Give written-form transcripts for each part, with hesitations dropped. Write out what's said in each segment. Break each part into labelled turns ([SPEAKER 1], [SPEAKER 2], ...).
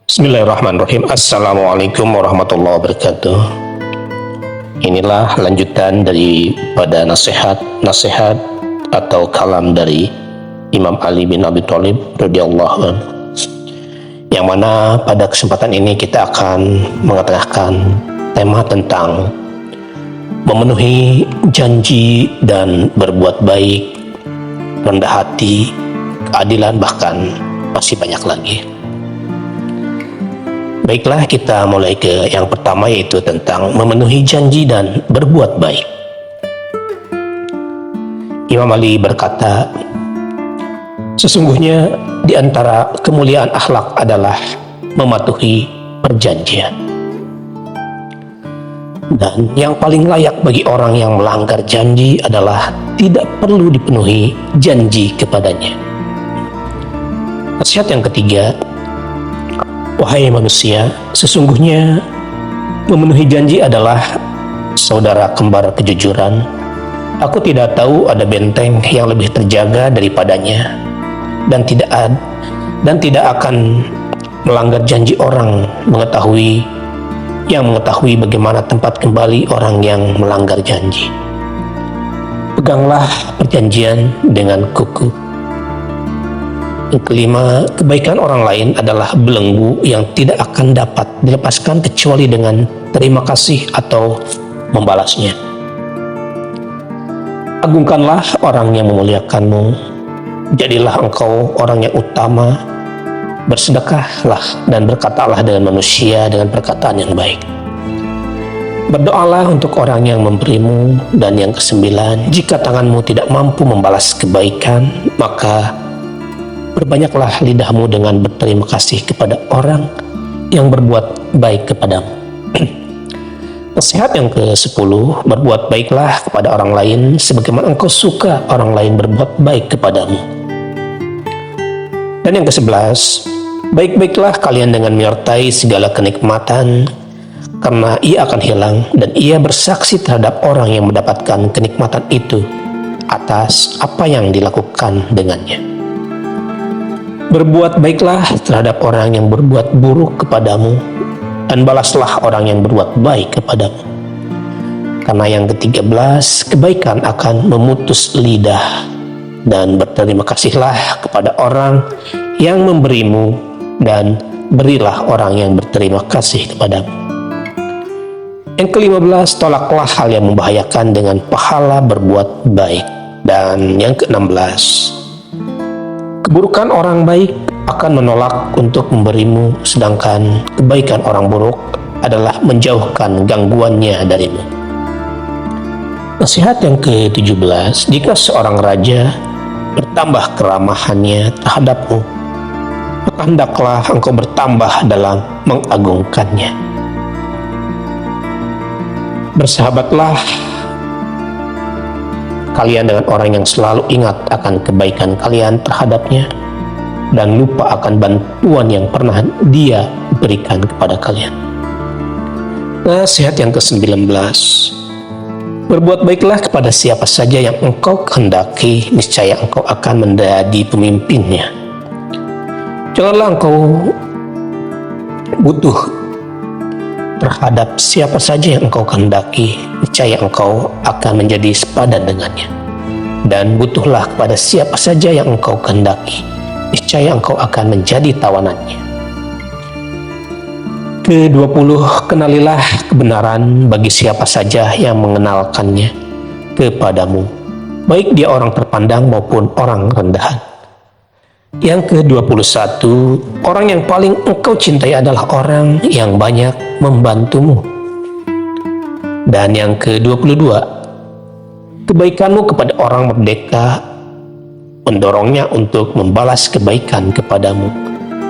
[SPEAKER 1] Bismillahirrahmanirrahim. Assalamualaikum warahmatullahi wabarakatuh. Inilah lanjutan daripada nasihat atau kalam dari Imam Ali bin Abi Thalib radhiyallahu anhu, yang mana pada kesempatan ini kita akan mengetengahkan tema tentang memenuhi janji dan berbuat baik, rendah hati, keadilan, bahkan masih banyak lagi. Baiklah, kita mulai ke yang pertama, yaitu tentang memenuhi janji dan berbuat baik. Imam Ali berkata, sesungguhnya di antara kemuliaan akhlak adalah mematuhi perjanjian. Dan yang paling layak bagi orang yang melanggar janji adalah tidak perlu dipenuhi janji kepadanya. Nasihat yang ketiga, wahai manusia, sesungguhnya memenuhi janji adalah saudara kembar kejujuran. Aku tidak tahu ada benteng yang lebih terjaga daripadanya, dan tidak akan melanggar janji orang yang mengetahui bagaimana tempat kembali orang yang melanggar janji. Peganglah perjanjian dengan kukuh. Yang kelima, kebaikan orang lain adalah belenggu yang tidak akan dapat dilepaskan kecuali dengan terima kasih atau membalasnya. Agungkanlah orang yang memuliakanmu, jadilah engkau orang yang utama, bersedekahlah dan berkatalah dengan manusia dengan perkataan yang baik. Berdoalah untuk orang yang memberimu. Dan yang kesembilan, jika tanganmu tidak mampu membalas kebaikan, maka berbanyaklah lidahmu dengan berterima kasih kepada orang yang berbuat baik kepadamu. Nasihat yang ke-10, berbuat baiklah kepada orang lain sebagaimana engkau suka orang lain berbuat baik kepadamu. Dan yang ke-11, baik-baiklah kalian dengan menyertai segala kenikmatan, karena ia akan hilang dan ia bersaksi terhadap orang yang mendapatkan kenikmatan itu atas apa yang dilakukan dengannya. Berbuat baiklah terhadap orang yang berbuat buruk kepadamu, dan balaslah orang yang berbuat baik kepadamu. Karena yang ke-13, kebaikan akan memutus lidah, dan berterima kasihlah kepada orang yang memberimu, dan berilah orang yang berterima kasih kepadamu. Yang ke-15, tolaklah hal yang membahayakan dengan pahala berbuat baik. Dan yang ke-16, keburukan orang baik akan menolak untuk memberimu, sedangkan kebaikan orang buruk adalah menjauhkan gangguannya darimu. Nasihat yang ke-17, jika seorang raja bertambah keramahannya terhadapmu, maka hendaklah engkau bertambah dalam mengagungkannya. Bersahabatlah kalian dengan orang yang selalu ingat akan kebaikan kalian terhadapnya dan lupa akan bantuan yang pernah dia berikan kepada kalian. Nasihat yang ke-19, berbuat baiklah kepada siapa saja yang engkau kehendaki, niscaya engkau akan menjadi pemimpinnya. Janganlah engkau butuh terhadap siapa saja yang engkau kehendaki, niscaya engkau akan menjadi sepadan dengannya. Dan butuhlah kepada siapa saja yang engkau kehendaki, niscaya engkau akan menjadi tawanannya. Ke-20, kenalilah kebenaran bagi siapa saja yang mengenalkannya kepadamu, baik dia orang terpandang maupun orang rendahan. Yang ke-21, orang yang paling engkau cintai adalah orang yang banyak membantumu. Dan yang ke-22, kebaikanmu kepada orang merdeka mendorongnya untuk membalas kebaikan kepadamu,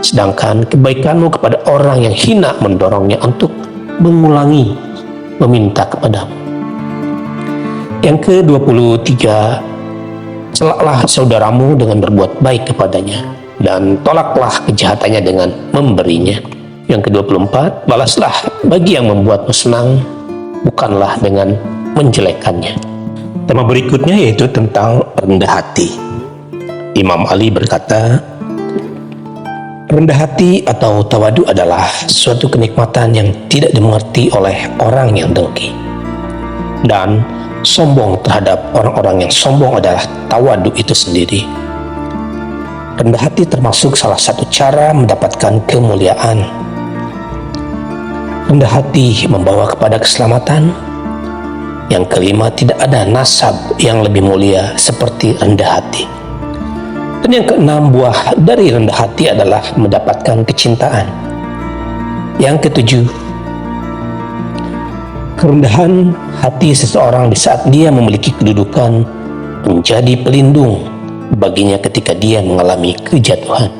[SPEAKER 1] sedangkan kebaikanmu kepada orang yang hina mendorongnya untuk mengulangi meminta kepadamu. Yang ke-23, celaklah saudaramu dengan berbuat baik kepadanya, dan tolaklah kejahatannya dengan memberinya. Yang ke-24, balaslah bagi yang membuatmu senang, bukanlah dengan menjelekannya. Tema berikutnya yaitu tentang rendah hati. Imam Ali berkata, Rendah hati atau tawadu adalah suatu kenikmatan yang tidak dimengerti oleh orang yang dengki. Dan sombong terhadap orang-orang yang sombong adalah tawadu itu sendiri. Rendah hati termasuk salah satu cara mendapatkan kemuliaan. Rendah hati membawa kepada keselamatan. Yang kelima, tidak ada nasab yang lebih mulia seperti rendah hati. Dan yang keenam, buah dari rendah hati adalah mendapatkan kecintaan. Yang ketujuh, kerendahan hati seseorang di saat dia memiliki kedudukan menjadi pelindung baginya ketika dia mengalami kejatuhan.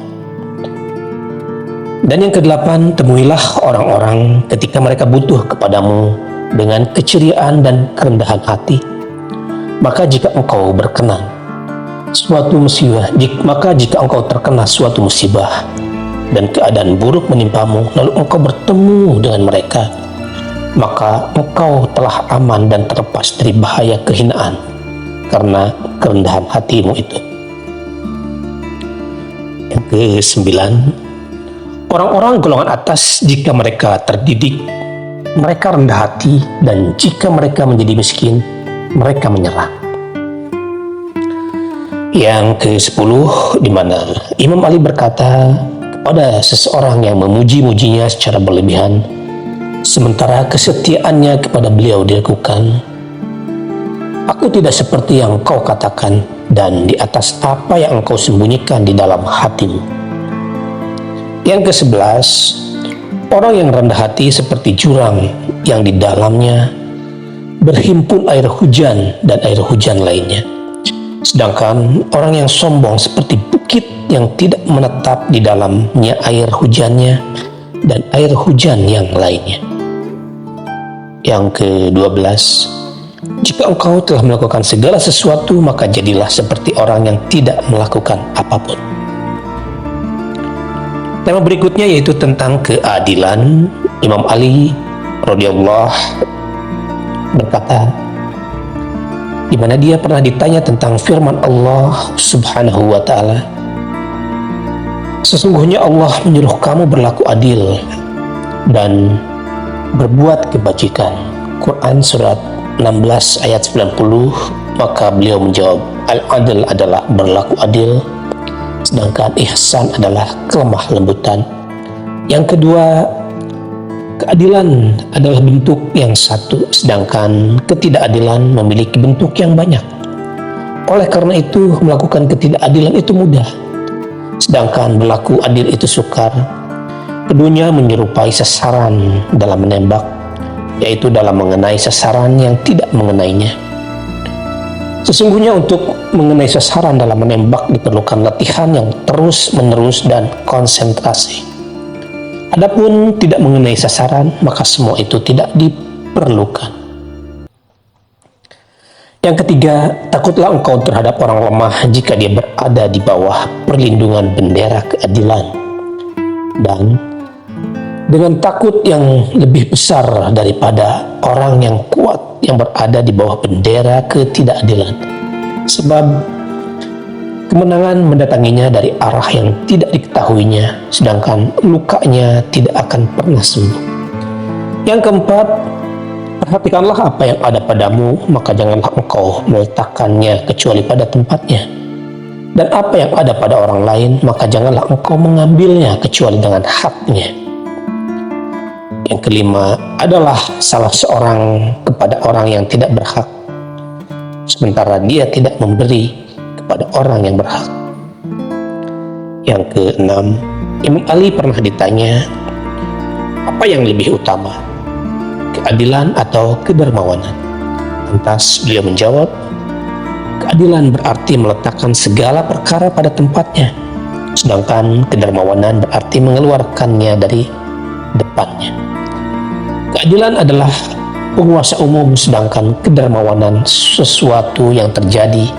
[SPEAKER 1] Dan yang kedelapan, temuilah orang-orang ketika mereka butuh kepadamu dengan keceriaan dan kerendahan hati. Maka jika engkau terkena suatu musibah dan keadaan buruk menimpamu, lalu engkau bertemu dengan mereka, maka engkau telah aman dan terlepas dari bahaya kehinaan karena kerendahan hatimu itu. Yang ke-9, orang-orang golongan atas jika mereka terdidik, mereka rendah hati, dan jika mereka menjadi miskin, mereka menyerah. Yang ke-10, di mana Imam Ali berkata kepada seseorang yang memuji-mujinya secara berlebihan, sementara kesetiaannya kepada beliau diragukan, aku tidak seperti yang kau katakan, dan di atas apa yang engkau sembunyikan di dalam hatimu. Yang ke-11, orang yang rendah hati seperti jurang yang di dalamnya berhimpun air hujan dan air hujan lainnya. Sedangkan orang yang sombong seperti bukit yang tidak menetap di dalamnya air hujannya dan air hujan yang lainnya. Yang ke-12, jika engkau telah melakukan segala sesuatu, maka jadilah seperti orang yang tidak melakukan apapun. Tema berikutnya yaitu tentang keadilan. Imam Ali radhiyallahu berkata, di mana dia pernah ditanya tentang firman Allah Subhanahu wa ta'ala, sesungguhnya Allah menyuruh kamu berlaku adil dan berbuat kebajikan. Quran surat 16 ayat 90. Maka beliau menjawab, al-adl adalah berlaku adil, sedangkan ihsan adalah kelemah lembutan. Yang kedua, keadilan adalah bentuk yang satu, sedangkan ketidakadilan memiliki bentuk yang banyak. Oleh karena itu, melakukan ketidakadilan itu mudah, sedangkan berlaku adil itu sukar. Keduanya menyerupai sasaran dalam menembak, yaitu dalam mengenai sasaran yang tidak mengenainya. Sesungguhnya untuk mengenai sasaran dalam menembak diperlukan latihan yang terus-menerus dan konsentrasi. Adapun tidak mengenai sasaran, maka semua itu tidak diperlukan. Yang ketiga, takutlah engkau terhadap orang lemah jika dia berada di bawah perlindungan bendera keadilan. Dan dengan takut yang lebih besar daripada orang yang kuat yang berada di bawah bendera ketidakadilan. Sebab kemenangan mendatanginya dari arah yang tidak diketahuinya, sedangkan lukanya tidak akan pernah sembuh. Yang keempat, perhatikanlah apa yang ada padamu, maka janganlah engkau meletakkannya kecuali pada tempatnya. Dan apa yang ada pada orang lain, maka janganlah engkau mengambilnya kecuali dengan haknya. Yang kelima adalah salah seorang kepada orang yang tidak berhak, sementara dia tidak memberi kepada orang yang berhak. Yang keenam, Imam Ali pernah ditanya, apa yang lebih utama, keadilan atau kedermawanan? Lantas beliau menjawab, keadilan berarti meletakkan segala perkara pada tempatnya, sedangkan kedermawanan berarti mengeluarkannya dari depannya. Keadilan adalah penguasa umum, sedangkan kedermawanan sesuatu yang terjadi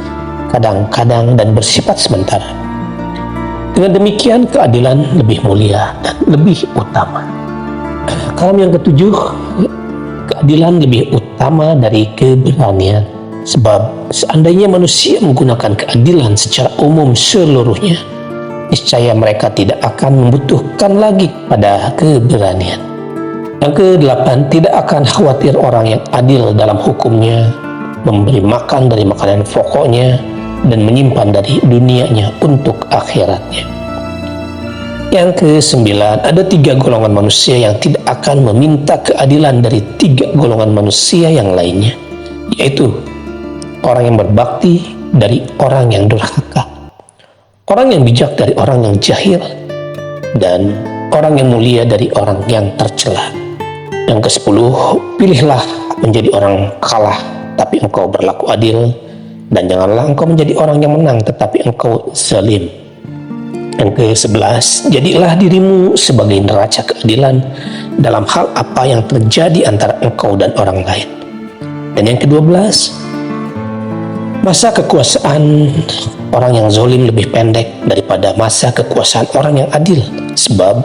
[SPEAKER 1] kadang-kadang dan bersifat sementara. Dengan demikian, keadilan lebih mulia dan lebih utama. Kalam yang ketujuh, keadilan lebih utama dari keberanian. Sebab seandainya manusia menggunakan keadilan secara umum seluruhnya, niscaya mereka tidak akan membutuhkan lagi pada keberanian. Yang kedelapan, tidak akan khawatir orang yang adil dalam hukumnya, memberi makan dari makanan pokoknya, dan menyimpan dari dunianya untuk akhiratnya. Yang kesembilan, ada 3 golongan manusia yang tidak akan meminta keadilan dari 3 golongan manusia yang lainnya, yaitu orang yang berbakti dari orang yang durhaka, orang yang bijak dari orang yang jahil, dan orang yang mulia dari orang yang tercela. Yang ke-10, pilihlah menjadi orang kalah tapi engkau berlaku adil, dan janganlah engkau menjadi orang yang menang tetapi engkau zalim. Yang ke-11, jadilah dirimu sebagai neraca keadilan dalam hal apa yang terjadi antara engkau dan orang lain. Dan yang ke-12, masa kekuasaan orang yang zalim lebih pendek daripada masa kekuasaan orang yang adil, sebab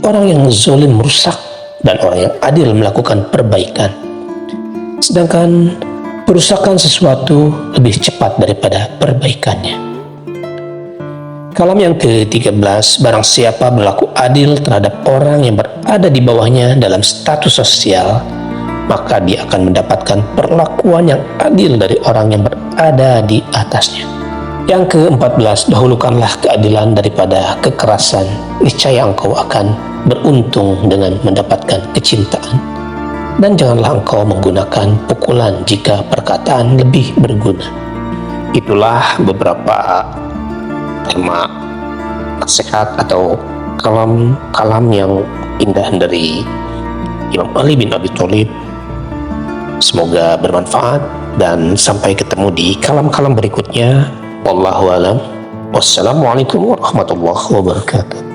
[SPEAKER 1] orang yang zalim merusak dan orang yang adil melakukan perbaikan. Sedangkan perusakan sesuatu lebih cepat daripada perbaikannya. Kalam yang ke-13, barang siapa berlaku adil terhadap orang yang berada di bawahnya dalam status sosial, maka dia akan mendapatkan perlakuan yang adil dari orang yang berada di atasnya. Yang ke-14, dahulukanlah keadilan daripada kekerasan, niscaya engkau akan beruntung dengan mendapatkan kecintaan. Dan janganlah engkau menggunakan pukulan jika perkataan lebih berguna. Itulah beberapa tema nasihat atau kalam yang indah dari Imam Ali bin Abi Thalib. Semoga bermanfaat dan sampai ketemu di kalam-kalam berikutnya. Wallahu a'lam. Wassalamualaikum warahmatullahi wabarakatuh.